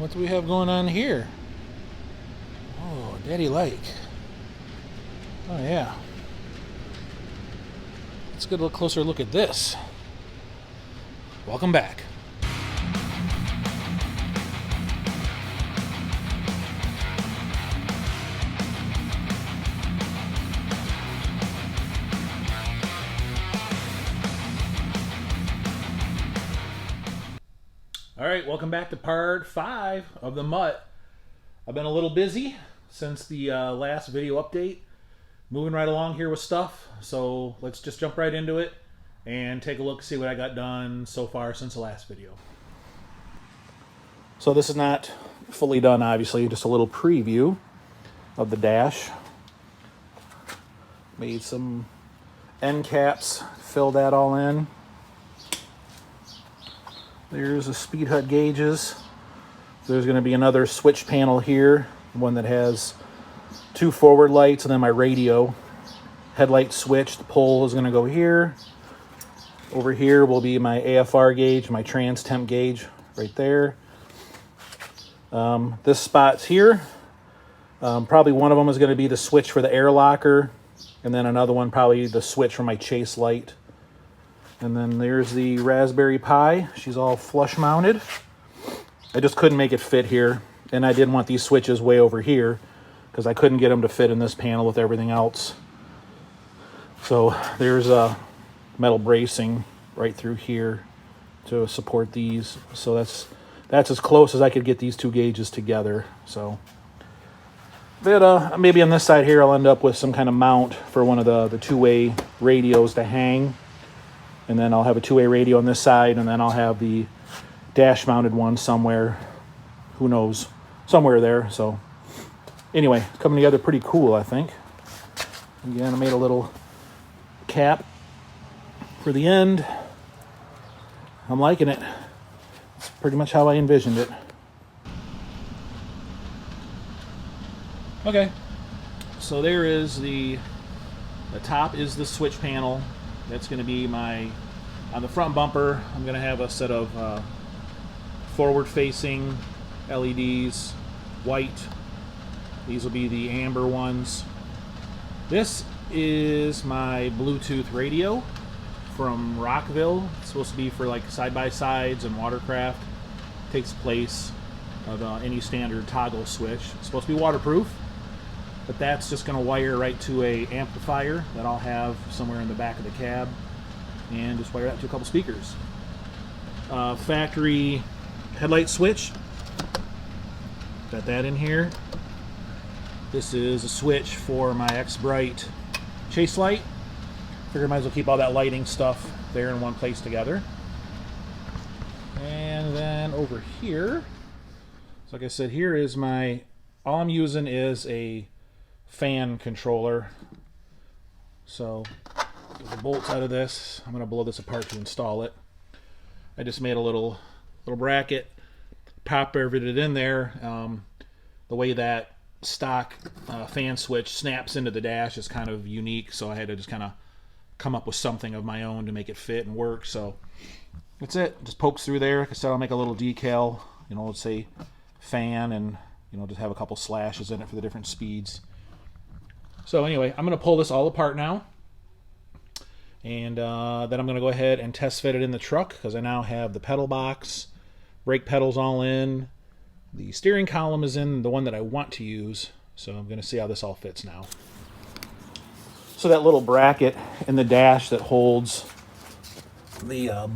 what do we have going on here? Oh, daddy like. Oh yeah. Let's get a little closer look at this. Welcome back. Alright, welcome back to part 5 of the Mutt. I've been a little busy since the last video update. Moving right along here with stuff, so let's just jump right into it and take a look, see what I got done so far since the last video. So this is not fully done, obviously, just a little preview of the dash. Made some end caps, filled that all in. There's the Speedhut gauges. There's going to be another switch panel here, one that has 2 forward lights, and then my radio headlight switch. The pole is going to go here. Over here will be my AFR gauge, my trans temp gauge right there. This spot's here. Probably one of them is going to be the switch for the air locker, and then another one probably the switch for my chase light. And then there's the Raspberry Pi. She's all flush mounted. I just couldn't make it fit here, and I didn't want these switches way over here because I couldn't get them to fit in this panel with everything else. So there's a metal bracing right through here to support these. So that's as close as I could get these 2 gauges together. So, but maybe on this side here I'll end up with some kind of mount for one of the 2-way radios to hang. And then I'll have a 2-way radio on this side, and then I'll have the dash-mounted one somewhere. Who knows? Somewhere there. So anyway, it's coming together pretty cool, I think. Again, I made a little cap for the end. I'm liking it. It's pretty much how I envisioned it. Okay, so there is the top is the switch panel. That's going to be on the front bumper, I'm going to have a set of forward-facing LEDs, white. These will be the amber ones. This is my Bluetooth radio from Rockville. It's supposed to be for like side-by-sides and watercraft. Takes place of any standard toggle switch. It's supposed to be waterproof, but that's just going to wire right to a amplifier that I'll have somewhere in the back of the cab, and just wire that to a couple speakers. Factory headlight switch, got that in here. This is a switch for my X-Bright chase light. Figured I might as well keep all that lighting stuff there in one place together. And then over here, so like I said, here is all I'm using is a fan controller. So get the bolts out of this. I'm going to blow this apart to install it. I just made a little bracket, pop riveted in there. The way that stock fan switch snaps into the dash is kind of unique, so I had to just kind of come up with something of my own to make it fit and work. So that's it. Just pokes through there. Like I said, I'll make a little decal, let's say fan, and just have a couple slashes in it for the different speeds. So anyway, I'm going to pull this all apart now, and then I'm going to go ahead and test fit it in the truck, because I now have the pedal box, brake pedals all in, the steering column is in, the one that I want to use, so I'm going to see how this all fits now. So that little bracket in the dash that holds the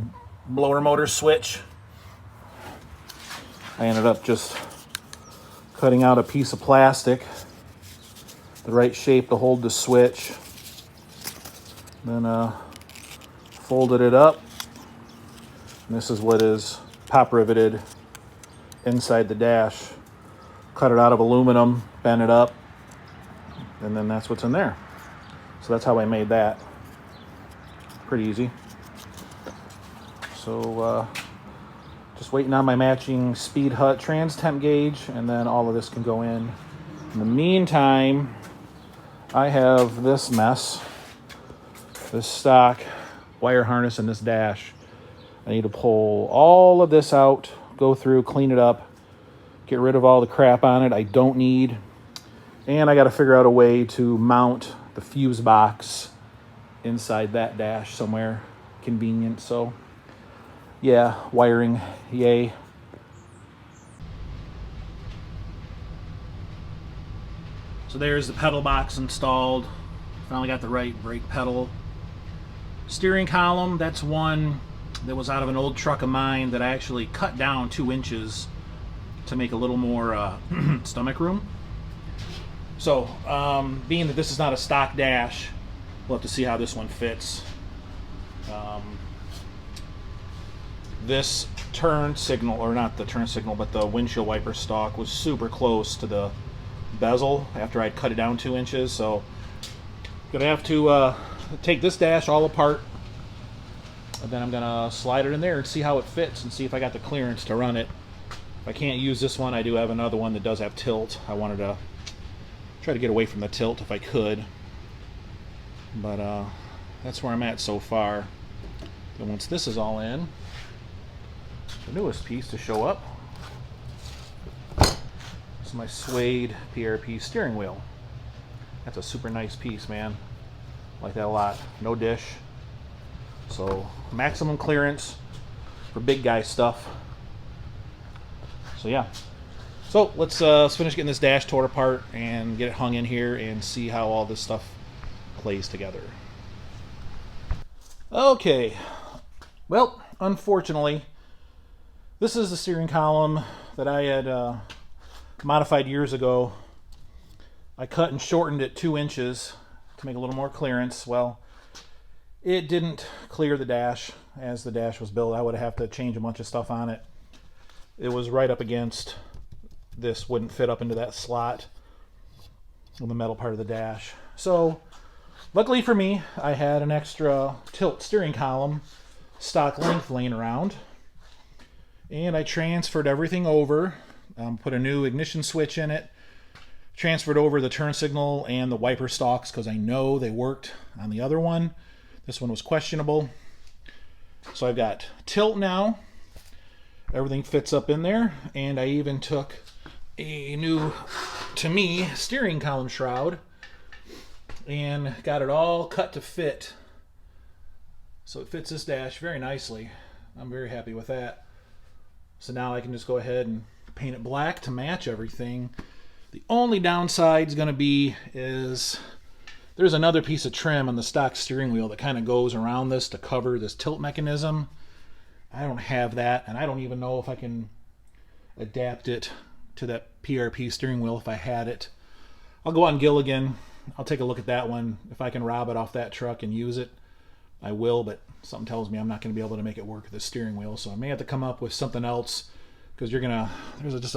blower motor switch, I ended up just cutting out a piece of plastic, the right shape to hold the switch, then folded it up, and this is what is pop riveted inside the dash. Cut it out of aluminum, bent it up, and then that's what's in there. So that's how I made that. Pretty easy. So just waiting on my matching Speedhut trans temp gauge, and then all of this can go in. In the meantime, I have this mess, this stock wire harness and this dash. I need to pull all of this out, go through, clean it up, get rid of all the crap on it I don't need. And I got to figure out a way to mount the fuse box inside that dash somewhere convenient. So yeah, wiring, yay. So there's the pedal box installed. Finally got the right brake pedal. Steering column, that's one that was out of an old truck of mine that I actually cut down 2 inches to make a little more stomach room. So, being that this is not a stock dash, we'll have to see how this one fits. This turn signal, or not the turn signal, but the windshield wiper stalk was super close to the bezel after I'd cut it down 2 inches. So, gonna have to take this dash all apart, and then I'm gonna slide it in there and see how it fits and see if I got the clearance to run it. If I can't use this one, I do have another one that does have tilt. I wanted to try to get away from the tilt if I could, but that's where I'm at so far. And once this is all in, the newest piece to show up is my suede PRP steering wheel. That's a super nice piece, man. Like that a lot. No dish, so maximum clearance for big guy stuff. So yeah. So let's finish getting this dash torn apart and get it hung in here and see how all this stuff plays together. Okay, well, unfortunately, this is the steering column that I had modified years ago. I cut and shortened it 2 inches to make a little more clearance. Well, it didn't clear the dash as the dash was built. I would have to change a bunch of stuff on it. It was right up against, this wouldn't fit up into that slot on the metal part of the dash. So luckily for me, I had an extra tilt steering column stock length laying around, and I transferred everything over, put a new ignition switch in it, transferred over the turn signal and the wiper stalks because I know they worked on the other one. This one was questionable. So I've got tilt now. Everything fits up in there, and I even took a new, to me, steering column shroud and got it all cut to fit. So it fits this dash very nicely. I'm very happy with that. So now I can just go ahead and paint it black to match everything. The only downside is going to be is there's another piece of trim on the stock steering wheel that kind of goes around this to cover this tilt mechanism. I don't have that, and I don't even know if I can adapt it to that PRP steering wheel if I had it. I'll go out and Gilligan. I'll take a look at that one. If I can rob it off that truck and use it, I will, but something tells me I'm not going to be able to make it work with the steering wheel, so I may have to come up with something else, because there's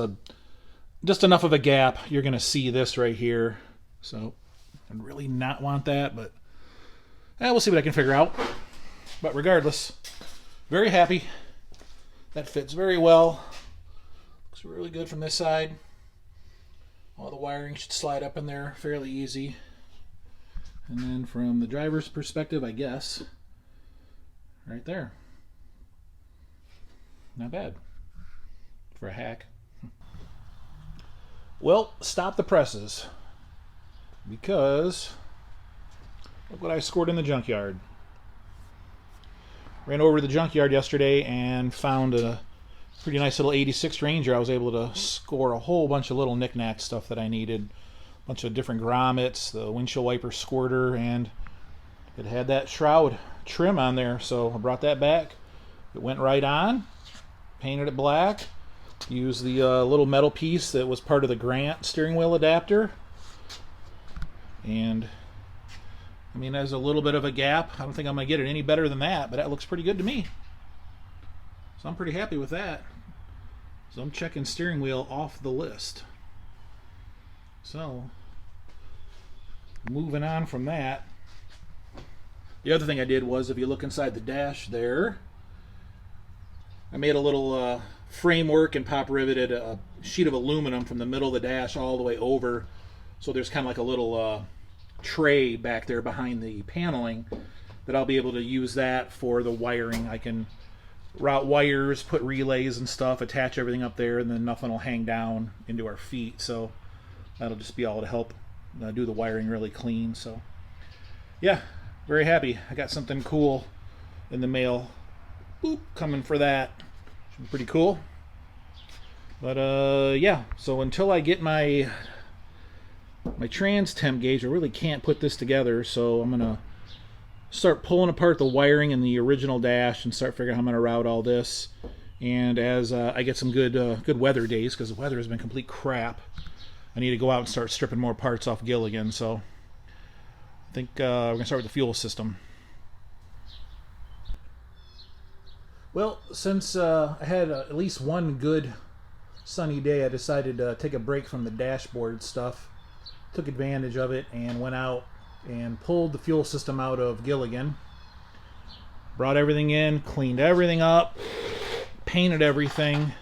just enough of a gap. You're going to see this right here, so I'd really not want that, but we'll see what I can figure out. But regardless, very happy. That fits very well. Looks really good from this side. All the wiring should slide up in there fairly easy. And then from the driver's perspective, I guess, right there. Not bad for a hack. Well, stop the presses, because look what I scored in the junkyard. Ran over to the junkyard yesterday and found a pretty nice little 86 Ranger. I was able to score a whole bunch of little knick-knack stuff that I needed. A bunch of different grommets, the windshield wiper squirter, and it had that shroud trim on there, so I brought that back. It went right on, painted it black, used the little metal piece that was part of the Grant steering wheel adapter, and I mean, there's a little bit of a gap. I don't think I'm going to get it any better than that, but that looks pretty good to me. So I'm pretty happy with that. So I'm checking steering wheel off the list. So, moving on from that. The other thing I did was, if you look inside the dash there, I made a little framework and pop riveted a sheet of aluminum from the middle of the dash all the way over. So there's kind of like a little tray back there behind the paneling that I'll be able to use that for the wiring. I can route wires, put relays and stuff, attach everything up there, and then nothing will hang down into our feet. So that'll just be all to help do the wiring really clean. So yeah, very happy. I got something cool in the mail. Boop, coming for that. Should be pretty cool. But yeah, so until I get my trans temp gauge, I really can't put this together. So I'm gonna start pulling apart the wiring in the original dash and start figuring out how I'm gonna route all this. And as I get some good weather days, because the weather has been complete crap, I need to go out and start stripping more parts off Gilligan. So I think we're gonna start with the fuel system. Well, since I had at least one good sunny day, I decided to take a break from the dashboard stuff. Took advantage of it and went out and pulled the fuel system out of Gilligan. Brought everything in, cleaned everything up, painted everything,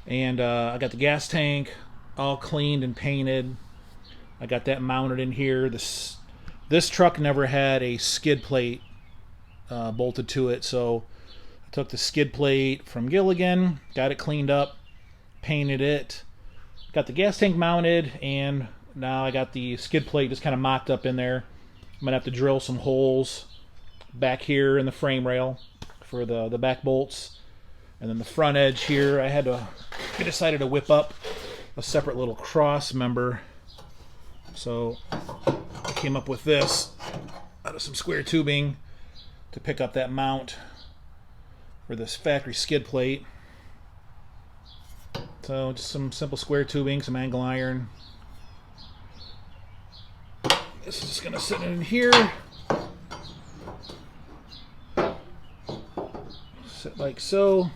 and I got the gas tank all cleaned and painted. I got that mounted in here. This truck never had a skid plate bolted to it, so I took the skid plate from Gilligan, got it cleaned up, painted it, got the gas tank mounted, and now I got the skid plate just kind of mocked up in there. I'm gonna have to drill some holes back here in the frame rail for the back bolts, and then the front edge here I decided to whip up a separate little cross member. So I came up with this out of some square tubing to pick up that mount for this factory skid plate. So just some simple square tubing, some angle iron. This is just going to sit in here. Sit like so.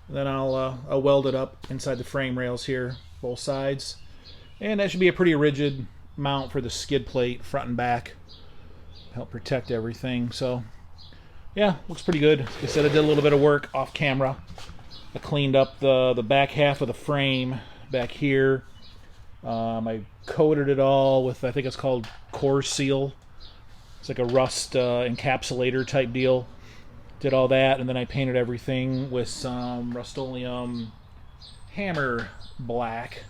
And then I'll weld it up inside the frame rails here, both sides. And that should be a pretty rigid mount for the skid plate, front and back. Help protect everything. So yeah, looks pretty good. Like I said, I did a little bit of work off camera. I cleaned up the back half of the frame back here. I coated it all with, I think it's called Core Seal. It's like a rust encapsulator type deal. Did all that, and then I painted everything with some Rust-Oleum Hammer Black.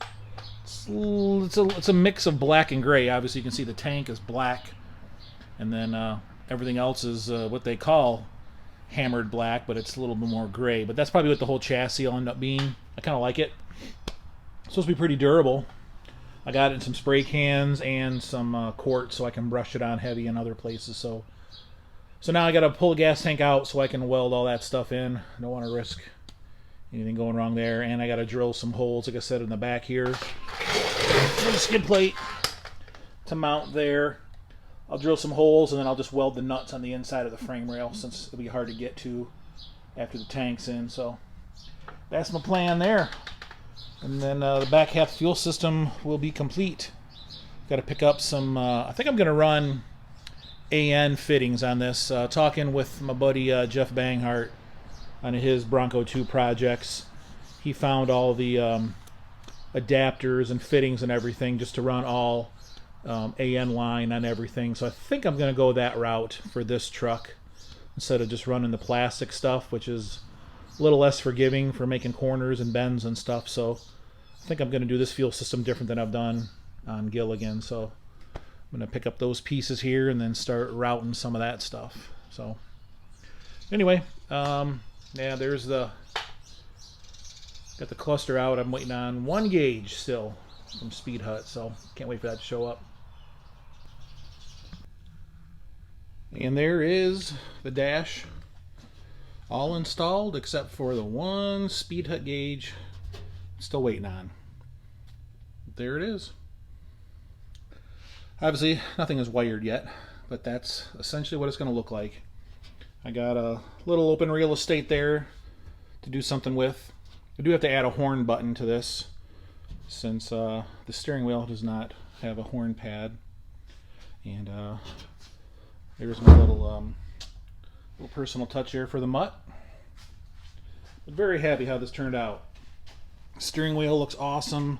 It's a mix of black and gray. Obviously, you can see the tank is black, and then everything else is what they call hammered black, but it's a little bit more gray. But that's probably what the whole chassis will end up being. I kind of like it. It's supposed to be pretty durable. I got it in some spray cans and some quartz so I can brush it on heavy in other places. So now I got to pull the gas tank out so I can weld all that stuff in. I don't want to risk anything going wrong there. And I got to drill some holes, like I said, in the back here. There's a skid plate to mount there. I'll drill some holes, and then I'll just weld the nuts on the inside of the frame rail, since it'll be hard to get to after the tank's in. So that's my plan there. And then the back half fuel system will be complete. Got to pick up some, I think I'm going to run AN fittings on this. Talking with my buddy Jeff Banghart on his Bronco 2 projects. He found all the adapters and fittings and everything just to run all AN line on everything. So I think I'm going to go that route for this truck instead of just running the plastic stuff, which is a little less forgiving for making corners and bends and stuff. So I think I'm going to do this fuel system different than I've done on Gilligan. So I'm going to pick up those pieces here and then start routing some of that stuff. So anyway, yeah, there's got the cluster out. I'm waiting on one gauge still from Speedhut, so can't wait for that to show up. And there is the dash all installed except for the one Speedhut gauge still waiting on. There it is. Obviously nothing is wired yet, but that's essentially what it's going to look like. I got a little open real estate there to do something with. I do have to add a horn button to this, since the steering wheel does not have a horn pad. And there's my little personal touch here for the Mutt. But very happy how this turned out. Steering wheel looks awesome.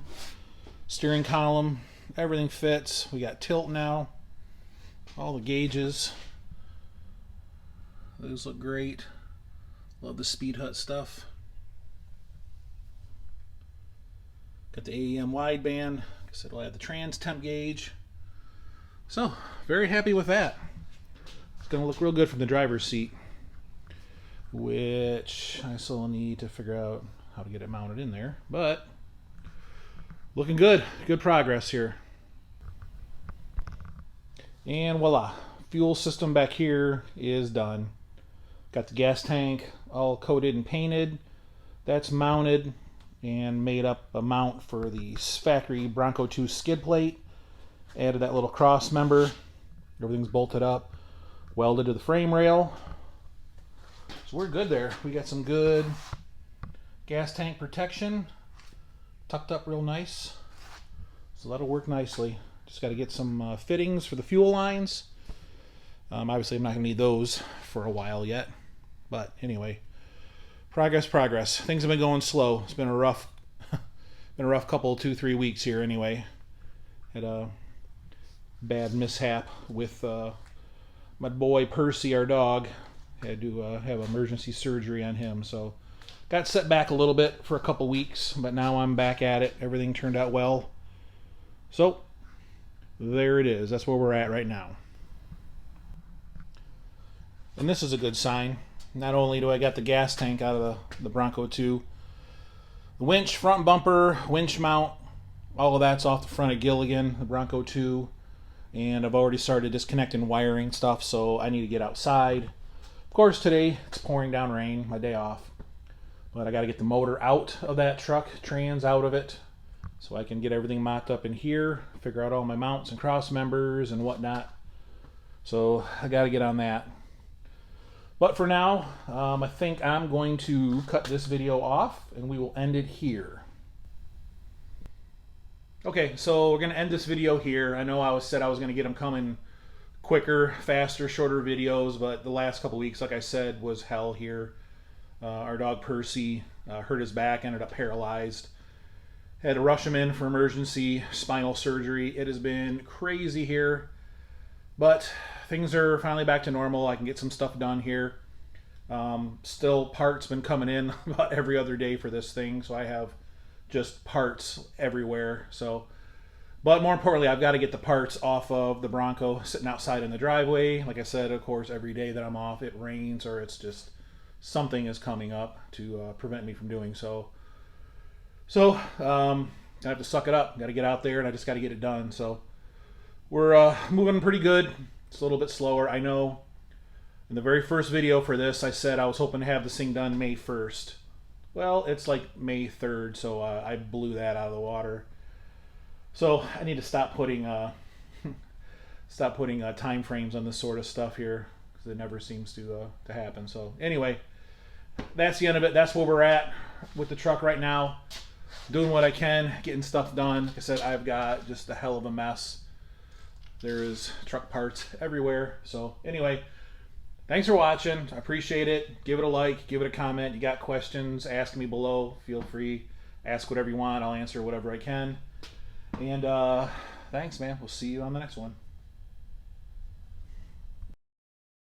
Steering column, everything fits. We got tilt now. All the gauges, those look great. Love the Speedhut stuff. Got the AEM wideband. Like I said, we'll add the trans temp gauge. So, very happy with that. It's going to look real good from the driver's seat, which I still need to figure out how to get it mounted in there, but looking good. Good progress here. And voila, fuel system back here is done. Got the gas tank all coated and painted. That's mounted and made up a mount for the factory Bronco 2 skid plate. Added that little cross member. Everything's bolted up, welded to the frame rail. So we're good there. We got some good gas tank protection, tucked up real nice. So that'll work nicely. Just got to get some fittings for the fuel lines. Obviously, I'm not going to need those for a while yet. But anyway, progress. Things have been going slow. It's been a rough couple, 2-3 weeks here anyway. Had a bad mishap with my boy Percy, our dog. Had to have emergency surgery on him, so got set back a little bit for a couple weeks, but now I'm back at it. Everything turned out well. So there it is. That's where we're at right now. And this is a good sign. Not only do I got the gas tank out of the Bronco 2, the winch, front bumper, winch mount, all of that's off the front of Gilligan, the Bronco 2. And I've already started disconnecting wiring stuff, so I need to get outside. Of course, today it's pouring down rain, my day off. But I got to get the motor out of that truck, trans out of it, so I can get everything mocked up in here, figure out all my mounts and cross members and whatnot. So I got to get on that. But for now, I think I'm going to cut this video off, and we will end it here. Okay, so we're going to end this video here. I know I said I was going to get them coming quicker, faster, shorter videos, but the last couple weeks, like I said, was hell here. Our dog Percy hurt his back, ended up paralyzed. Had to rush him in for emergency spinal surgery. It has been crazy here, but things are finally back to normal. I can get some stuff done here. Still, parts been coming in about every other day for this thing, so I have just parts everywhere. So, but more importantly, I've got to get the parts off of the Bronco sitting outside in the driveway. Like I said, of course, every day that I'm off, it rains or it's just something is coming up to prevent me from doing so. So I have to suck it up. Got to get out there, and I just got to get it done. So we're moving pretty good. It's a little bit slower. I know in the very first video for this, I said I was hoping to have this thing done May 1st. Well, it's like May 3rd, so I blew that out of the water. So I need to stop putting time frames on this sort of stuff here, because it never seems to happen. So anyway, that's the end of it. That's where we're at with the truck right now. Doing what I can, getting stuff done. Like I said, I've got just a hell of a mess. There is truck parts everywhere. So anyway, thanks for watching. I appreciate it. Give it a like, give it a comment. You got questions, ask me below. Feel free. Ask whatever you want. I'll answer whatever I can. And thanks, man. We'll see you on the next one.